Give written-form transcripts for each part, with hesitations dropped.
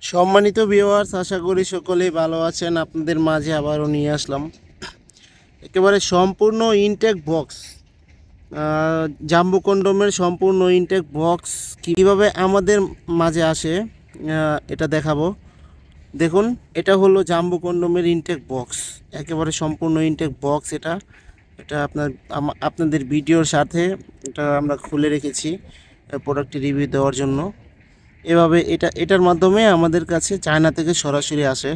সম্মানিত ভিউয়ার্স, আশা করি সকলেই ভালো আছেন। আপনাদের মাঝে আবারও নিয়ে আসলাম একেবারে সম্পূর্ণ ইনটেক বক্স, জাম্বো কন্ডোমের সম্পূর্ণ ইনটেক বক্স কীভাবে আমাদের মাঝে আসে এটা দেখাবো। দেখুন, এটা হলো জাম্বো কন্ডোমের ইনটেক বক্স, একেবারে সম্পূর্ণ ইনটেক বক্স। এটা এটা আপনাদের ভিডিওর সাথে এটা আমরা খুলে রেখেছি প্রোডাক্টের রিভিউ দেওয়ার জন্য। এভাবে এটার মাধ্যমে আমাদের কাছে চায়না থেকে সরাসরি আসে।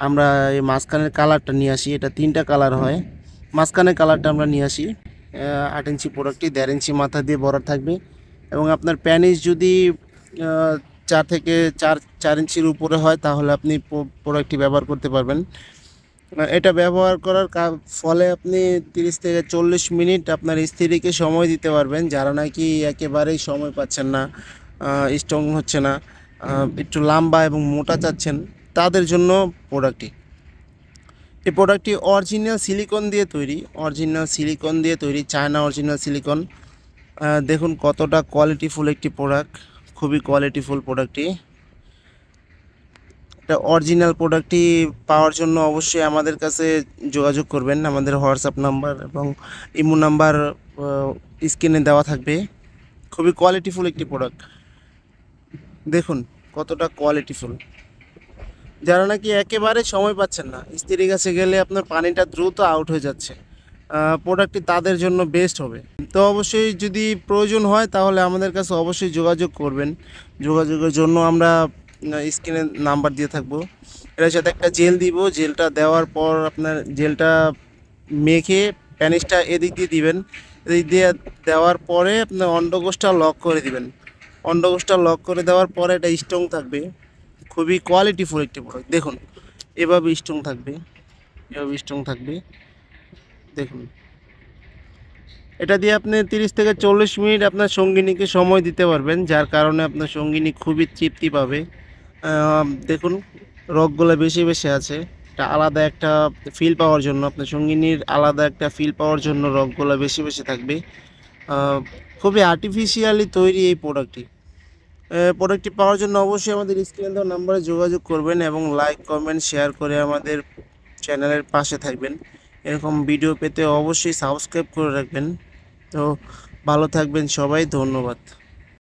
আমরা এই মাঝখানের কালারটা নিয়ে আসি, এটা 3টা কালার হয়। মাঝখানের কালারটা আমরা নিয়ে আসি। 8 ইঞ্চি প্রোডাক্টটি 1.5 ইঞ্চি মাথা দিয়ে বড় থাকবে এবং আপনার প্যানিস যদি 4 থেকে 4 ইঞ্চির উপরে হয় তাহলে আপনি প্রোডাক্টটি ব্যবহার করতে পারবেন। এটা ব্যবহার করার ফলে আপনি 30 থেকে 40 মিনিট আপনার স্ত্রীকে সময় দিতে পারবেন, যারা নাকি একেবারেই সময় পাচ্ছেন না, স্ট্রং হচ্ছে না, একটু লম্বা এবং মোটা চাচ্ছেন, তাদের জন্য প্রোডাক্টটি। এই প্রোডাক্টটি অরিজিনাল সিলিকন দিয়ে তৈরি, চায়না অরিজিনাল সিলিকন। দেখুন কতটা কোয়ালিটিফুল একটি প্রোডাক্ট, খুবই কোয়ালিটিফুল প্রোডাক্টটি। এটা অরিজিনাল প্রোডাক্টটি পাওয়ার জন্য অবশ্যই আমাদের কাছে যোগাযোগ করবেন। আমাদের হোয়াটসঅ্যাপ নাম্বার এবং ইমো নাম্বার স্ক্রিনে দেওয়া থাকবে। খুবই কোয়ালিটিফুল একটি প্রোডাক্ট, দেখুন কতটা কোয়ালিটিফুল। যারা নাকি একেবারে সময় পাচ্ছেন না, স্ত্রীর কাছে গেলে আপনার পানিটা দ্রুত আউট হয়ে যাচ্ছে, প্রোডাক্টটি তাদের জন্য বেস্ট হবে। তো অবশ্যই যদি প্রয়োজন হয় তাহলে আমাদের কাছে অবশ্যই যোগাযোগ করবেন। যোগাযোগের জন্য আমরা স্ক্রিনে নাম্বার দিয়ে থাকবো। এর সাথে একটা জেল দিব, জেলটা দেওয়ার পর আপনার জেলটা মেখে প্যানিসটা এদিক দিয়ে দিবেন। এদিক দিয়ে দেওয়ার পরে আপনার অন্ডকোষটা লক করে দিবেন। অন্ডকোষটা লক করে দেওয়ার পরে এটা স্ট্রং থাকবে, খুবই কোয়ালিটিফুল একটি প্রোডাক্ট। দেখুন এভাবে স্ট্রং থাকবে, দেখুন। এটা দিয়ে আপনি 30 থেকে 40 মিনিট আপনার সঙ্গিনীকে সময় দিতে পারবেন, যার কারণে আপনার সঙ্গিনী খুবই তৃপ্তি পাবে। দেখুন রগগুলো বেশি বেশি আছে, এটা আলাদা একটা ফিল পাওয়ার জন্য, আপনার সঙ্গিনীর আলাদা একটা ফিল পাওয়ার জন্য রগগুলো বেশি বেশি থাকবে। খুবই আর্টিফিশিয়ালি তৈরি এই প্রোডাক্টটি পাওয়ার জন্য অবশ্যই আমাদের স্ক্রিনে দেওয়া নাম্বারে যোগাযোগ করবেন এবং লাইক কমেন্ট শেয়ার করে আমাদের চ্যানেলের পাশে থাকবেন। এরকম ভিডিও পেতে অবশ্যই সাবস্ক্রাইব করে রাখবেন। তো ভালো থাকবেন সবাই, ধন্যবাদ।